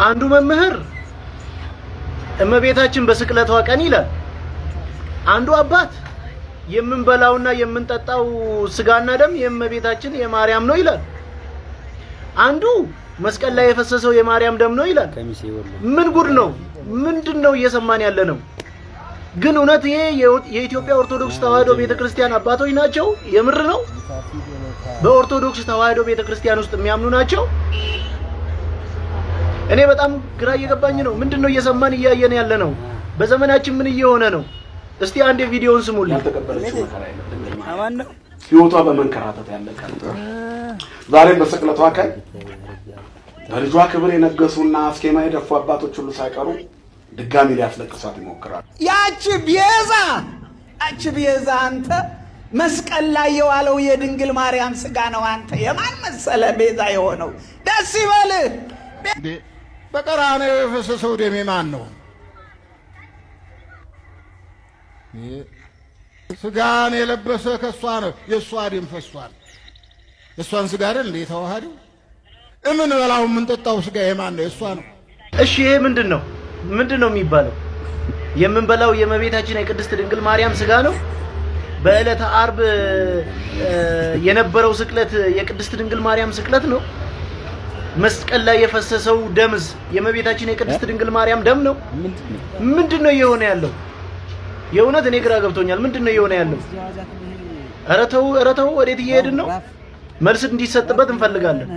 አንዱ መምህር እመቤታችን በስቅለቷ ቀን ይላል። አንዱ አባት የምንበላውና የምንጠጣው ስጋና ደም የእመቤታችን የማርያም ነው ይላል። አንዱ መስቀል ላይ የፈሰሰው የማርያም ደም ነው ይላል። ምን ጉድ ነው? ምንድነው እየሰማን ያለ ነው? ግን እውነት ይሄ የኢትዮጵያ ኦርቶዶክስ ተዋሕዶ ቤተክርስቲያን አባቶች ናቸው? የምር ነው? በኦርቶዶክስ ተዋሕዶ ቤተክርስቲያን ውስጥ የሚያምኑ ናቸው? እኔ በጣም ግራ እየገባኝ ነው። ምንድነው እየሰማን እያየን ያለ ነው? በዘመናችን ምን እየሆነ ነው? እስቲ አንድ ቪዲዮን ስሙልኝ። ህይወቷ በመንከራተት ያለቀ ዛሬም በስቅለቷ ቀን በልጇ ክብር የነገሱና አስኬማ የደፉ አባቶች ሁሉ ሳይቀሩ ድጋሚ ሊያስለቅሷት ይሞክራሉ። ያቺ ቤዛ አንተ መስቀል ላይ የዋለው የድንግል ማርያም ስጋ ነው። አንተ የማን መሰለ ቤዛ የሆነው? ደስ ይበልህ። በቀራንዮ የፈሰሰው ደም የማን ነው? ስጋን የለበሰ ከሷ ነው። የሷ ደም ፈሷል። የሷን ስጋ አይደል እንዴ ተዋህደው? የምንበላው የምንጠጣው ስጋ የማን ነው? የሷ ነው። እሺ ይሄ ምንድነው? ምንድነው የሚባለው? የምንበላው የእመቤታችን የቅድስት ድንግል ማርያም ስጋ ነው። በዕለተ ዓርብ የነበረው ስቅለት የቅድስት ድንግል ማርያም ስቅለት ነው። መስቀል ላይ የፈሰሰው ደምስ የእመቤታችን የቅድስት ድንግል ማርያም ደም ነው። ምንድነው እየሆነ ያለው? የእውነት እኔ ግራ ገብቶኛል። ምንድነው እየሆነ ያለው? ኧረ ተው፣ ወዴት እየሄድን ነው? መልስ እንዲሰጥበት እንፈልጋለን።